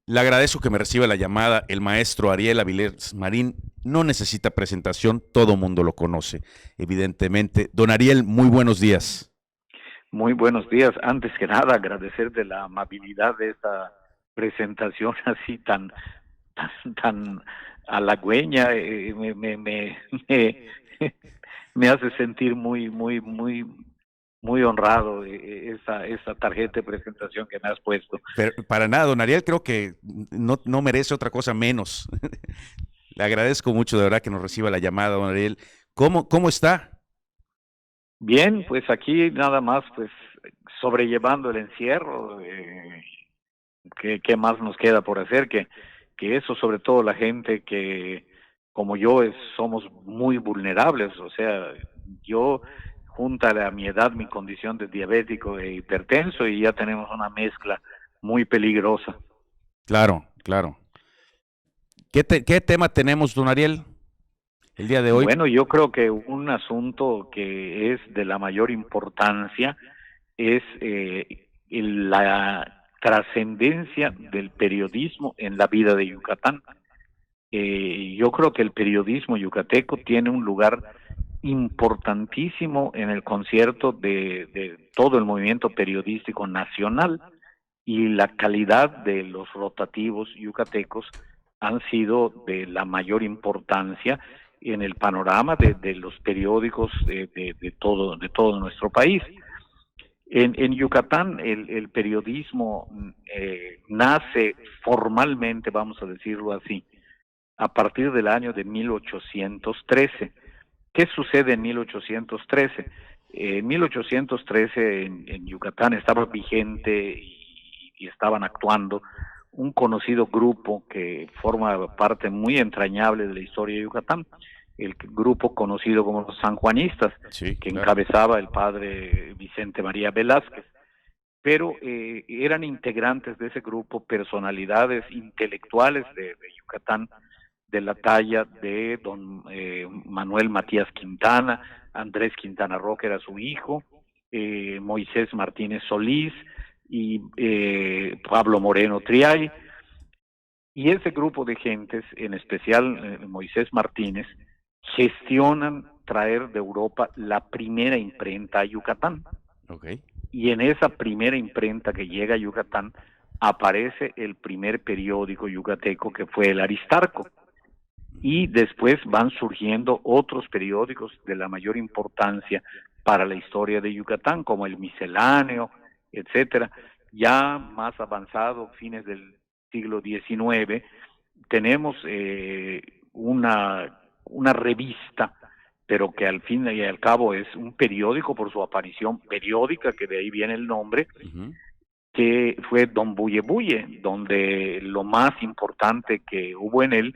Le agradezco que me reciba la llamada. El maestro Ariel Avilés Marín no necesita presentación, todo mundo lo conoce, evidentemente. Don Ariel, muy buenos días. Muy buenos días. Antes que nada, agradecer de la amabilidad de esta presentación así tan halagüeña. Me, me hace sentir muy honrado esa tarjeta de presentación que me has puesto. Pero para nada, don Ariel, creo que no merece otra cosa menos. Le agradezco mucho de verdad que nos reciba la llamada, don Ariel. ¿Cómo está? Bien, pues aquí nada más, pues sobrellevando el encierro. ¿Qué más nos queda por hacer? Que eso, sobre todo la gente que, como yo, somos muy vulnerables. O sea, yo, júntale a mi edad, mi condición de diabético e hipertenso, y ya tenemos una mezcla muy peligrosa. Claro, claro. ¿Qué tema tenemos, don Ariel, el día de hoy? Bueno, yo creo que un asunto que es de la mayor importancia es la trascendencia del periodismo en la vida de Yucatán. Yo creo que el periodismo yucateco tiene un lugar importantísimo en el concierto de todo el movimiento periodístico nacional, y la calidad de los rotativos yucatecos han sido de la mayor importancia en el panorama de los periódicos de todo nuestro país. En Yucatán el periodismo nace formalmente, vamos a decirlo así, a partir del año de 1813. ¿Qué sucede en 1813? En 1813 en Yucatán estaba vigente y estaban actuando un conocido grupo que forma parte muy entrañable de la historia de Yucatán, el grupo conocido como los sanjuanistas, Sí, que claro. encabezaba el padre Vicente María Velázquez. Pero eran integrantes de ese grupo personalidades intelectuales de Yucatán, de la talla de don Manuel Matías Quintana, Andrés Quintana Roca era su hijo, Moisés Martínez Solís y Pablo Moreno Triay. Y ese grupo de gentes, en especial Moisés Martínez, gestionan traer de Europa la primera imprenta a Yucatán. Ok. Y en esa primera imprenta que llega a Yucatán aparece el primer periódico yucateco, que fue el Aristarco. Y después van surgiendo otros periódicos de la mayor importancia para la historia de Yucatán, como el Misceláneo, etcétera. Ya más avanzado, fines del siglo XIX, tenemos una revista, pero que al fin y al cabo es un periódico por su aparición periódica, que de ahí viene el nombre, Ujú. que fue Don Buye Buye, donde lo más importante que hubo en él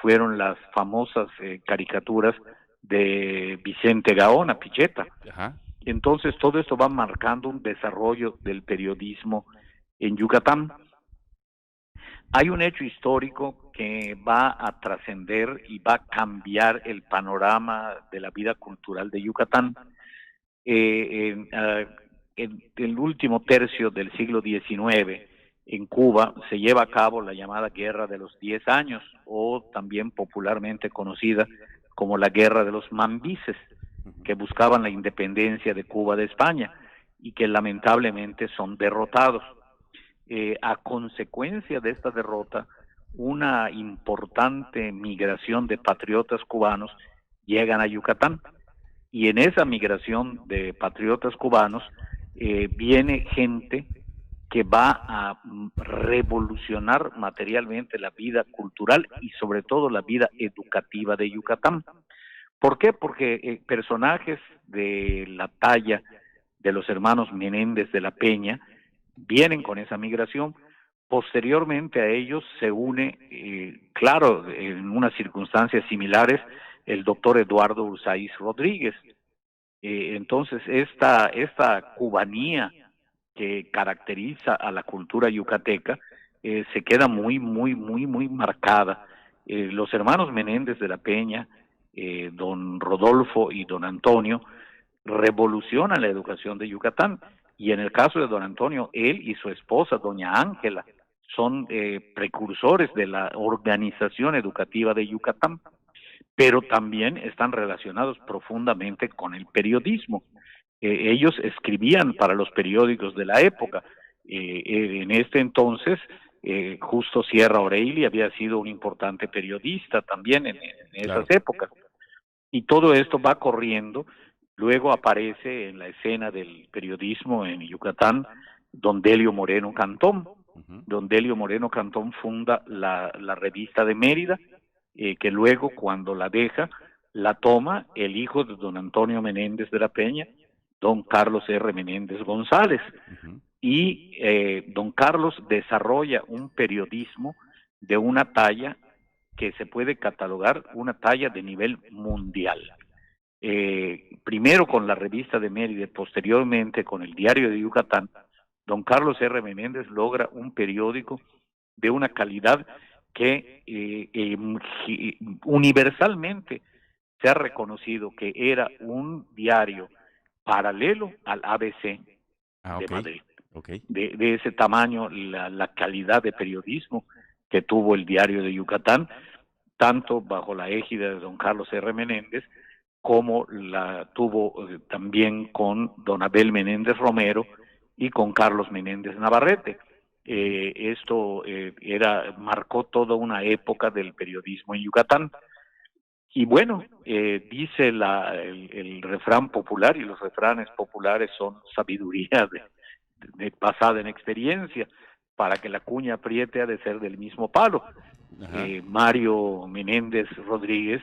fueron las famosas caricaturas de Vicente Gaona, Picheta. Ajá. Entonces todo esto va marcando un desarrollo del periodismo en Yucatán. Hay un hecho histórico que va a trascender y va a cambiar el panorama de la vida cultural de Yucatán. En el último tercio del siglo XIX, en Cuba, se lleva a cabo la llamada Guerra de los 10 años, o también popularmente conocida como la Guerra de los Mambises, Ujú. que buscaban la independencia de Cuba de España y que lamentablemente son derrotados. A consecuencia de esta derrota, una importante migración de patriotas cubanos llegan a Yucatán, y en esa migración de patriotas cubanos viene gente que va a revolucionar materialmente la vida cultural y sobre todo la vida educativa de Yucatán. ¿Por qué? Porque personajes de la talla de los hermanos Menéndez de la Peña vienen con esa migración. Posteriormente a ellos se une, claro, en unas circunstancias similares, el doctor Eduardo Ursáiz Rodríguez. Entonces, esta cubanía que caracteriza a la cultura yucateca se queda muy marcada. Los hermanos Menéndez de la Peña, don Rodolfo y don Antonio, revolucionan la educación de Yucatán. Y en el caso de don Antonio, él y su esposa, doña Ángela, son precursores de la organización educativa de Yucatán, pero también están relacionados profundamente con el periodismo. Ellos escribían para los periódicos de la época. En este entonces, Justo Sierra O'Reilly había sido un importante periodista también en esas épocas. Y todo esto va corriendo. Luego aparece en la escena del periodismo en Yucatán don Delio Moreno Cantón. Don Delio Moreno Cantón funda la revista de Mérida, que luego, cuando la deja, la toma el hijo de don Antonio Menéndez de la Peña, don Carlos R. Menéndez González. Y don Carlos desarrolla un periodismo de una talla que se puede catalogar una talla de nivel mundial. Primero con la revista de Mérida, posteriormente con el Diario de Yucatán, don Carlos R. Menéndez logra un periódico de una calidad que universalmente se ha reconocido que era un diario paralelo al ABC de Madrid. De ese tamaño, la calidad de periodismo que tuvo el Diario de Yucatán, tanto bajo la égida de don Carlos R. Menéndez, como la tuvo también con don Abel Menéndez Romero y con Carlos Menéndez Navarrete. Esto marcó toda una época del periodismo en Yucatán. Y bueno, dice el refrán popular, y los refranes populares son sabiduría basada en experiencia. Para que la cuña apriete ha de ser del mismo palo. Mario Menéndez Rodríguez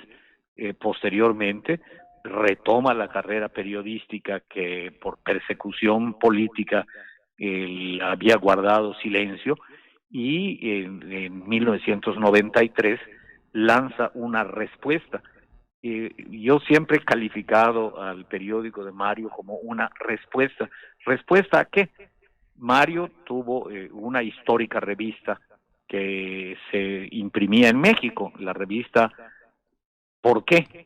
posteriormente retoma la carrera periodística que por persecución política había guardado silencio, y en 1993 lanza una respuesta. Yo siempre he calificado al periódico de Mario como una respuesta. ¿Respuesta a qué? Mario tuvo una histórica revista que se imprimía en México, la revista ¿Por qué?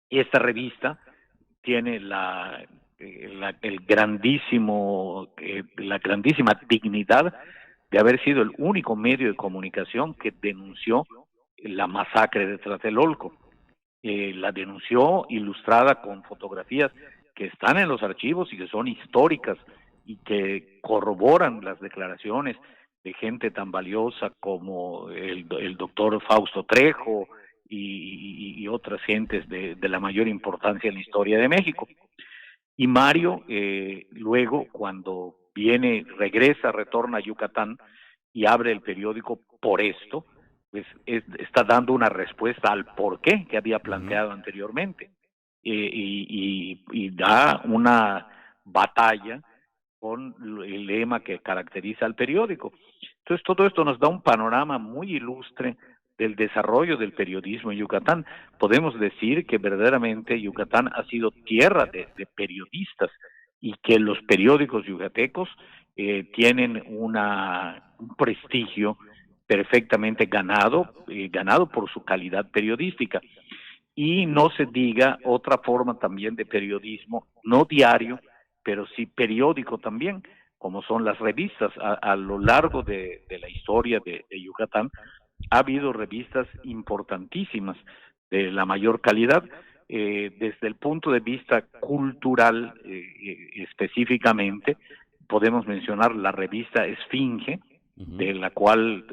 Esta revista tiene la grandísima dignidad de haber sido el único medio de comunicación que denunció la masacre de Tlatelolco. La denunció ilustrada con fotografías que están en los archivos y que son históricas y que corroboran las declaraciones de gente tan valiosa como el doctor Fausto Trejo y otras gentes de la mayor importancia en la historia de México. Y Mario, luego, cuando retorna a Yucatán y abre el periódico Por Esto, pues está dando una respuesta al porqué que había planteado anteriormente, y da una batalla con el lema que caracteriza al periódico. Entonces todo esto nos da un panorama muy ilustre del desarrollo del periodismo en Yucatán. Podemos decir que verdaderamente Yucatán ha sido tierra de periodistas, y que los periódicos yucatecos tienen un prestigio perfectamente ganado por su calidad periodística. Y no se diga otra forma también de periodismo, no diario, pero sí periódico también, como son las revistas. A lo largo de la historia de Yucatán ha habido revistas importantísimas de la mayor calidad. Desde el punto de vista cultural, específicamente, podemos mencionar la revista Esfinge, de la cual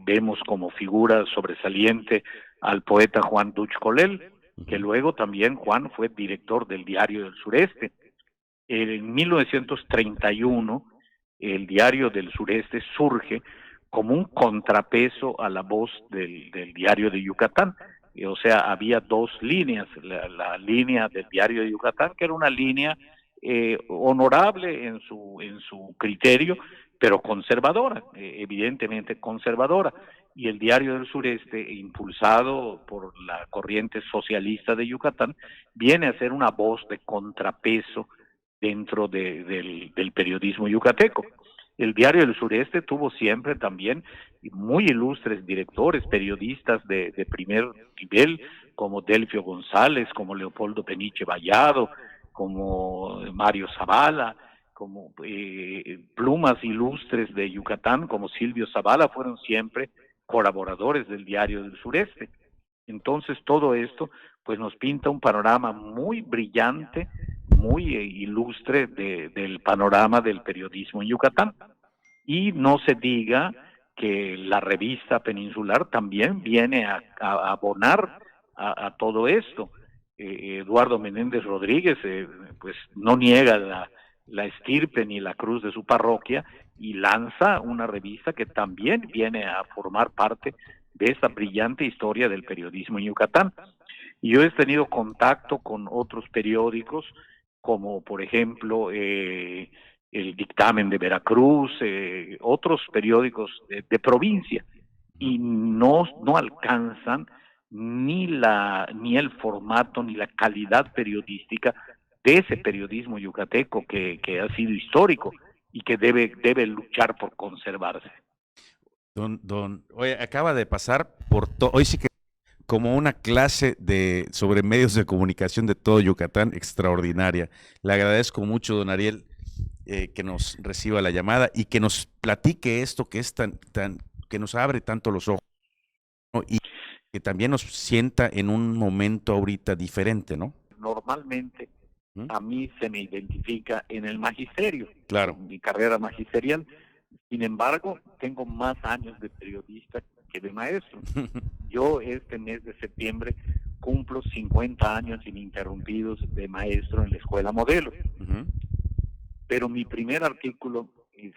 vemos como figura sobresaliente al poeta Juan Duch Colel, que luego también Juan fue director del Diario del Sureste. En 1931, el Diario del Sureste surge como un contrapeso a la voz del Diario de Yucatán. O sea, había dos líneas: la línea del Diario de Yucatán, que era una línea honorable en su criterio, pero conservadora, evidentemente conservadora, y el Diario del Sureste, impulsado por la corriente socialista de Yucatán, viene a ser una voz de contrapeso dentro del periodismo yucateco. El Diario del Sureste tuvo siempre también muy ilustres directores, periodistas de primer nivel, como Delfio González, como Leopoldo Peniche Vallado, como Mario Zavala, como plumas ilustres de Yucatán, como Silvio Zavala, fueron siempre colaboradores del Diario del Sureste. Entonces todo esto pues nos pinta un panorama muy brillante, muy ilustre del panorama del periodismo en Yucatán. Y no se diga que la revista Peninsular también viene a abonar a todo esto. Eduardo Menéndez Rodríguez pues no niega la estirpe ni la cruz de su parroquia y lanza una revista que también viene a formar parte de esta brillante historia del periodismo en Yucatán. Y yo he tenido contacto con otros periódicos, como por ejemplo el Dictamen de Veracruz, otros periódicos de provincia, y no alcanzan ni el formato ni la calidad periodística de ese periodismo yucateco que ha sido histórico y que debe luchar por conservarse. Oye, acaba de pasar hoy sí que como una clase sobre medios de comunicación de todo Yucatán extraordinaria. Le agradezco mucho, don Ariel, que nos reciba la llamada y que nos platique esto que es que nos abre tanto los ojos, ¿no? Y que también nos sienta en un momento ahorita diferente, ¿no? Normalmente a mí se me identifica en el magisterio, claro, en mi carrera magisterial. Sin embargo, tengo más años de periodista que de maestro. Yo este mes de septiembre cumplo 50 años ininterrumpidos de maestro en la Escuela Modelo. Pero mi primer artículo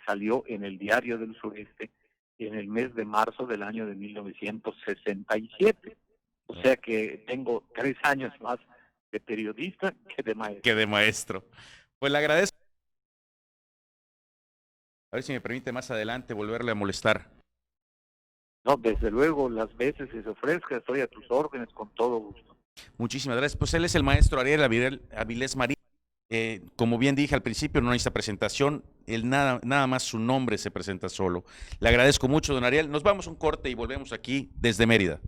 salió en el Diario del Sureste en el mes de marzo del año de 1967. O sea que tengo 3 años más de periodista que de maestro. Pues le agradezco. A ver si me permite más adelante volverle a molestar. No, desde luego, las veces que se ofrezca, estoy a tus órdenes con todo gusto. Muchísimas gracias. Pues él es el maestro Ariel Avilés Marín. Como bien dije al principio, no necesita presentación. Él nada más su nombre se presenta solo. Le agradezco mucho, don Ariel. Nos vamos a un corte y volvemos aquí desde Mérida.